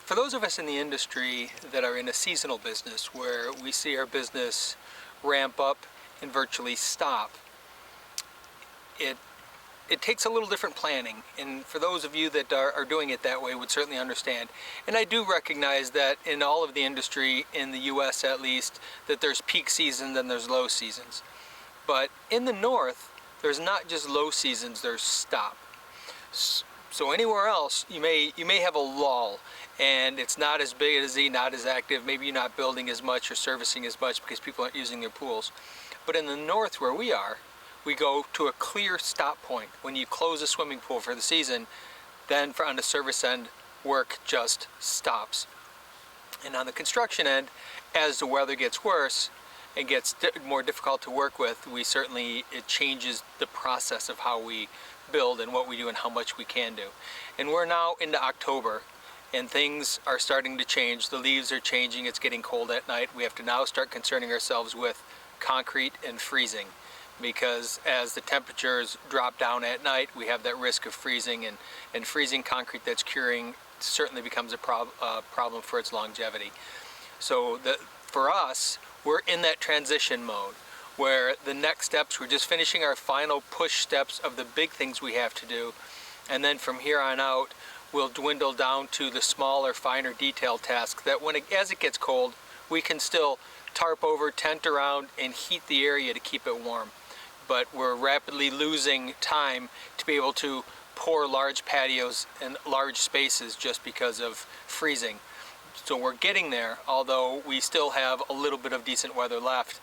For those of us in the industry that are in a seasonal business where we see our business ramp up and virtually stop, it takes a little different planning, and for those of you that are doing it that way would certainly understand. And I do recognize that in all of the industry, in the US at least, that there's peak season and there's low seasons. But in the north, there's not just low seasons, there's stop. So anywhere else, you may have a lull, and it's not as big as not as active, maybe you're not building as much or servicing as much because people aren't using their pools. But in the north where we are, we go to a clear stop point. When you close a swimming pool for the season, then on the service end, work just stops. And on the construction end, as the weather gets worse and gets more difficult to work with, it changes the process of how we build and what we do and how much we can do. And we're now into October, and things are starting to change. The leaves are changing, it's getting cold at night. We have to now start concerning ourselves with concrete and freezing, because as the temperatures drop down at night, we have that risk of freezing, and freezing concrete that's curing certainly becomes a problem for its longevity. So for us, we're in that transition mode where the next steps, we're just finishing our final push steps of the big things we have to do, and then from here on out, we'll dwindle down to the smaller, finer detail tasks that as it gets cold, we can still tarp over, tent around, and heat the area to keep it warm. But we're rapidly losing time to be able to pour large patios and large spaces just because of freezing. So we're getting there, although we still have a little bit of decent weather left.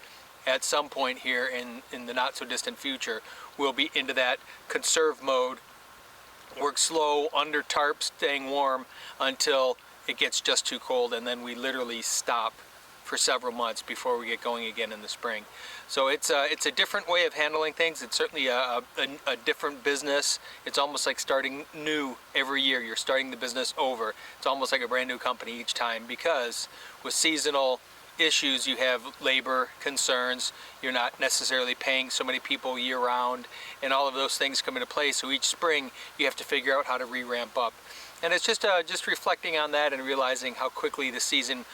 At some point here in the not so distant future, we'll be into that conserve mode, work slow under tarp, staying warm until it gets just too cold, and then we literally stop for several months before we get going again in the spring. So it's a different way of handling things. It's certainly a different business. It's almost like starting new every year. You're starting the business over. It's almost like a brand new company each time, because with seasonal issues you have labor concerns, you're not necessarily paying so many people year round, and all of those things come into play. So each spring you have to figure out how to re-ramp up. And it's just reflecting on that and realizing how quickly the season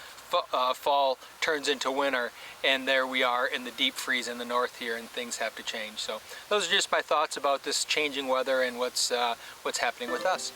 fall turns into winter, and there we are in the deep freeze in the north here, and things have to change. So those are just my thoughts about this changing weather and what's happening with us.